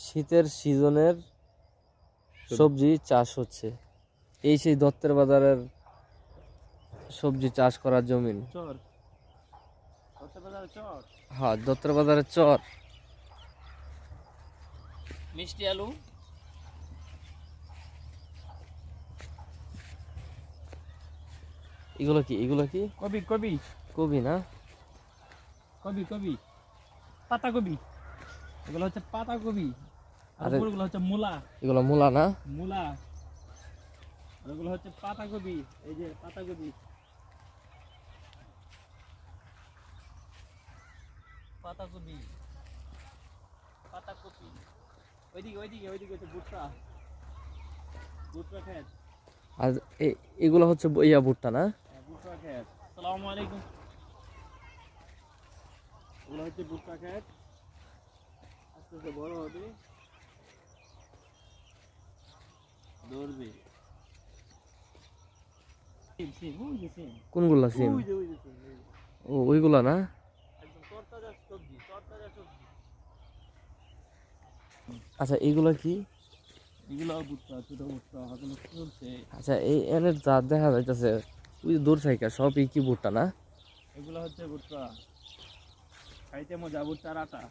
শীতের সিজনের সবজি চাষ হচ্ছে। এই সেই দত্তের বাজারের সবজি চাষ করার জমিন। হ্যাঁ, দত্তের বাজারের চর। মিষ্টি আলু, এগুলো কি? কবি কবি কবি না? কবি কবি পাতা কবি, এগুলো হচ্ছে পাতা কবি। আর এগুলো হচ্ছে মূলা। এগুলো মূলা না? মূলা। আর এগুলো হচ্ছে পাতা কবি। এই যে পাতা কবি, পাতা কবি, পাতা কপি। ওইদিকে হচ্ছে ভুট্টা, ভুট্টা ক্ষেত। আর এগুলো হচ্ছে ভুট্টা না? ভুট্টা ক্ষেত। আসসালামু আলাইকুম। এগুলো হচ্ছে ভুট্টা ক্ষেত, আস্তে আস্তে বড় হবে, ধরবে। কোনগুলা সিম? ও, ওইগুলা না? একদম তরতাজা সবজি, তরতাজা সবজি। আচ্ছা, এগুলা কি? এগুলো ভুট্টা, ছোট ভুট্টা এখনো চলছে। আচ্ছা, এই এনের যা দেখা যাইতেছে ওই দূর থেকে সবই কি ভুট্টা না? এগুলো হচ্ছে ভুট্টা, খাইতে মজা, ভুট্টার আটা।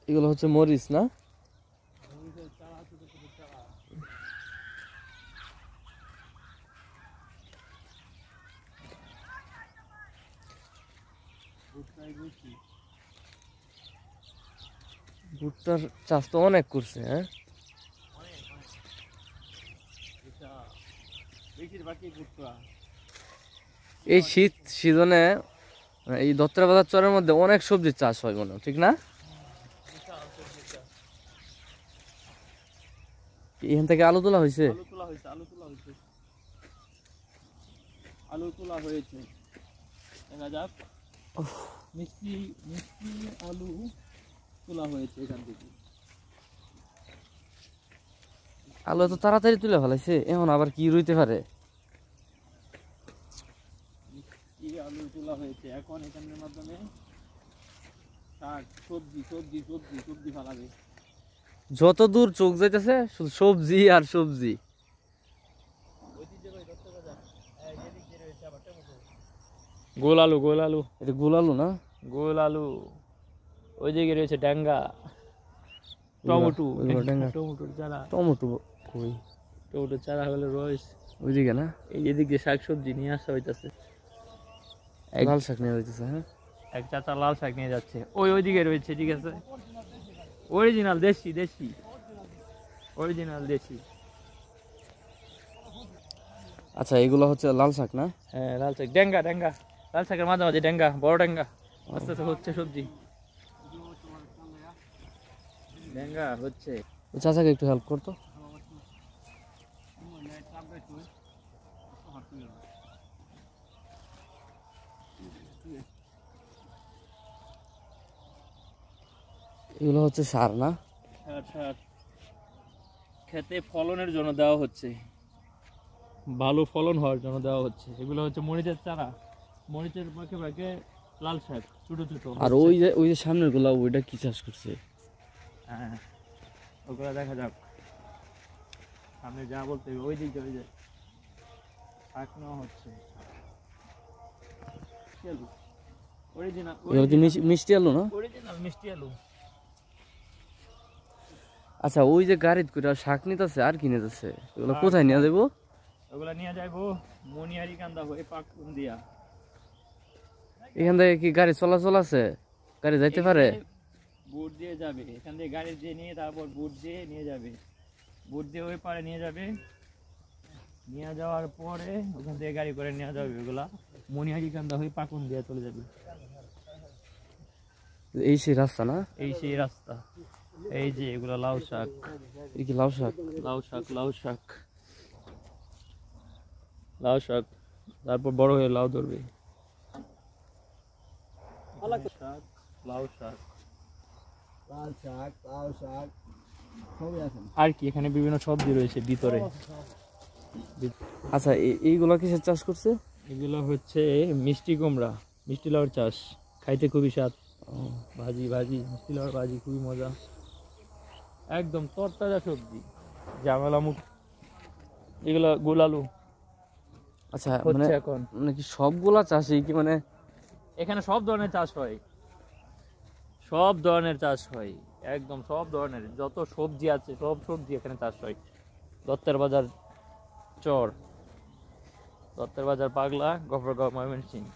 এগুলো হচ্ছে মরিচ না? মরিচের চারা, ছোট ছোট চারা। ভুট্টার চাষ তো অনেক করছে। হ্যাঁ, এই শীত সিজনে এই দত্তের বাজার চরের মধ্যে অনেক সবজি চাষ হয় মনে হয়, ঠিক না? এখান থেকে আলু তোলা হয়েছে। আলু তোলা হয়েছে। দেখা যাক, মিষ্টি মিষ্টি আলু তোলা হয়েছে এখান থেকে। আলু এত তাড়াতাড়ি তুলে ফেলাইছে, এখন আবার কি রইতে পারে? মিষ্টি আলু তোলা হয়েছে, এখন এখানের মাধ্যমে শাক, সবজি সবজি সবজি সবজি ফেলাবে। যত দূর চোখ যাইতেছে শুধু সবজি আর সবজি। গোল আলু, গোল আলু, এটা গোল আলু না? গোল আলু। ওই দিকে রয়েছে ড্যাঙ্গা, টমেটো, টমেটোর চারা। টমেটো কই? টমেটোর চারা হলে রয়েছে ওইদিকে না? এই এদিকে শাক সবজি নিয়ে আসা হইতেছে। লাল শাক নিয়ে যাইতেছে। হ্যাঁ, এক চাচা লাল শাক নিয়ে যাচ্ছে, ওইদিকে রয়েছে। ঠিক আছে, অরিজিনাল দেশি, দেশি অরিজিনাল দেশি। আচ্ছা, এগুলো হচ্ছে লাল শাক না? হ্যাঁ, লাল শাক, ড্যাঙ্গা, ড্যাঙ্গা, লাল শাকের মাঝামাঝি ড্যাঙ্গা, বড় ড্যাঙ্গা। আস্তে আস্তে হচ্ছে সবজি, ড্যাঙ্গা হচ্ছে। চাচাকে একটু হেল্প করতো। এগুলো হচ্ছে সার না? খেতে ফলনের জন্য দেওয়া হচ্ছে, ভালো ফলন হওয়ার জন্য দেওয়া হচ্ছে। এগুলো হচ্ছে মরিচের চারা, মরিচের পাখে পাখে লাল শাক ছোট ছোট। আর ওই যে সামনের গুলা, ওইটা কি চাষ করছে? হ্যাঁ, ওগুলো দেখা যাক সামনে যা বলতে ওই দিকে, ওই যে শাক নেওয়া হচ্ছে। মিষ্টি আলু না? অরিজিনাল মিষ্টি আলু। আচ্ছা, ওই যে গাড়িতে করে শাক নিতেছে আর কি নিতেছে, ওগুলো কোথায় নিয়ে যাবো? ওগুলা নিয়ে যাবো মনিহারি কান্দা হয়ে পাকুন দিয়া। এখান থেকে কি গাড়ি চলাচল আছে? গাড়ি যাইতে পারে? বুট দিয়ে যাবে, এখান থেকে গাড়ি দিয়ে নিয়ে তারপর বুট দিয়ে নিয়ে যাবে, বুট দিয়ে ওই পারে নিয়ে যাবে। নিয়ে যাওয়ার পরে ওখান থেকে গাড়ি করে নিয়ে যাবে, ওগুলা মনিহারি কান্দা হয়ে পাকুন দিয়া চলে যাবে। এই সেই রাস্তা না? এই সেই রাস্তা। এই যে এগুলা লাউ শাক। এই কি লাউ শাক? লাউ শাক, লাউ শাক, লাউ শাক। তারপর বড় হয়ে লাউ ধরবে। লাউ শাক, লাল শাক, লাউ শাক সবই আছে। আর কি, এখানে বিভিন্ন সবজি রয়েছে ভিতরে। আচ্ছা এইগুলা কিসের চাষ করছে? এগুলো হচ্ছে মিষ্টি কুমড়া, মিষ্টি লাউর চাষ, খাইতে খুবই স্বাদ। ভাজি ভাজি মিষ্টি লাউর ভাজি খুবই মজা, একদম তরতাজা সবজি, ঝামেলা মুক্ত। এগুলো গোল আলু আচ্ছা মানে হচ্ছে এখন। মানে কি সবগুলা চাষই কি মানে? এখানে সব ধরনের চাষ হয়, সব ধরনের চাষ হয়, একদম সব ধরনের যত সবজি আছে সব সবজি এখানে চাষ হয়। দত্তের বাজার চর, দত্তের বাজার পাগলা, গফরগাঁও, ময়মনসিংহ।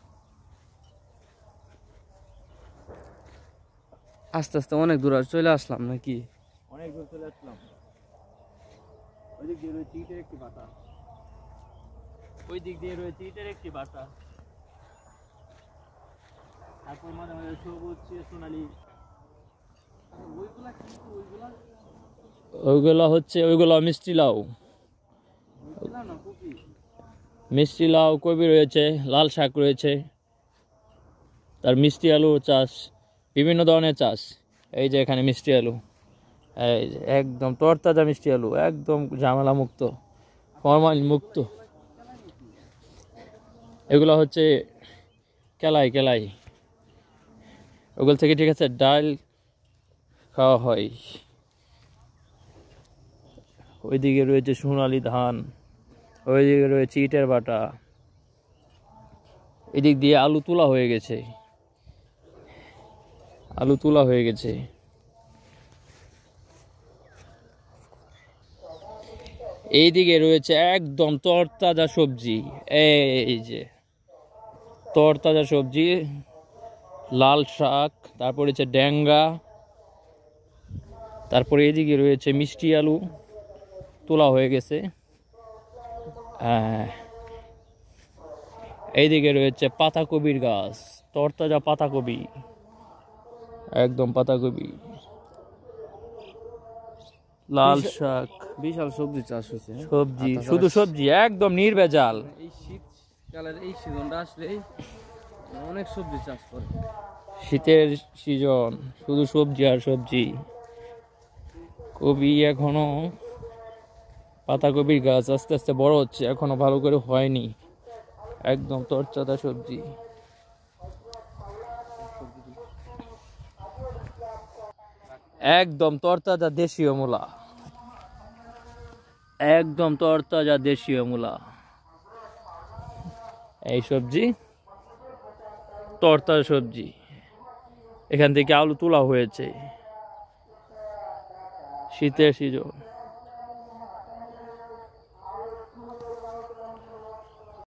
আস্তে আস্তে অনেক দূর আর চলে আসলাম নাকি? অনেক দূর চলে আসলাম। ওই দিক দিয়ে রয়েছে ইটের একটি বাটা, ওই দিক দিয়ে রয়েছে ইটের একটি বাটা, তারপর মাঝে মাঝে সবুজ সোনালি। ওইগুলো হচ্ছে ওইগুলো মিষ্টি লাউ, মিষ্টি লাউ, কবি রয়েছে, লাল শাক রয়েছে, তার মিষ্টি আলু চাষ, বিভিন্ন ধরনের চাষ। এই যে এখানে মিষ্টি আলু, এই যে একদম তরতাজা মিষ্টি আলু, একদম ঝামেলা মুক্ত, ফরমালিন মুক্ত। এগুলো হচ্ছে কেলাই, কেলাই, ওগুলো থেকে ঠিক আছে ডাল খাওয়া হয়। ওইদিকে রয়েছে সোনালি ধান, ওইদিকে রয়েছে ইটের বাটা, এদিক দিয়ে আলু তোলা হয়ে গেছে, আলু তোলা হয়ে গেছে। এইদিকে রয়েছে একদম তরতাজা সবজি, এই যে তরতাজা সবজি, লাল শাক, তারপর হচ্ছে ড্যাঙ্গা, তারপরে এদিকে রয়েছে মিষ্টি আলু তোলা হয়ে গেছে। হ্যাঁ, এইদিকে রয়েছে পাতাকপির গাছ, তরতাজা পাতাকপি, একদম পাতাকপি, লাল শাক, বিশাল সবজি চাষ হয়েছে। সবজি, শুধু সবজি, একদম নির্ভেজাল। এই শীতকালের এই সিজনটা আসলেই অনেক সবজি চাষ করে। শীতের সিজন, শুধু সবজি আর সবজি। কপি এখনো, পাতাকপির গাছ আস্তে আস্তে বড় হচ্ছে, এখনো ভালো করে হয়নি, একদম তরতাজা সবজি। একদম তরতাজা দেশীয় মূলা, একদম তরতাজা দেশীয় মূলা। এই সবজি তরতাজা সবজি, এখান থেকে আলু তোলা হয়েছে, শীতের সিজন।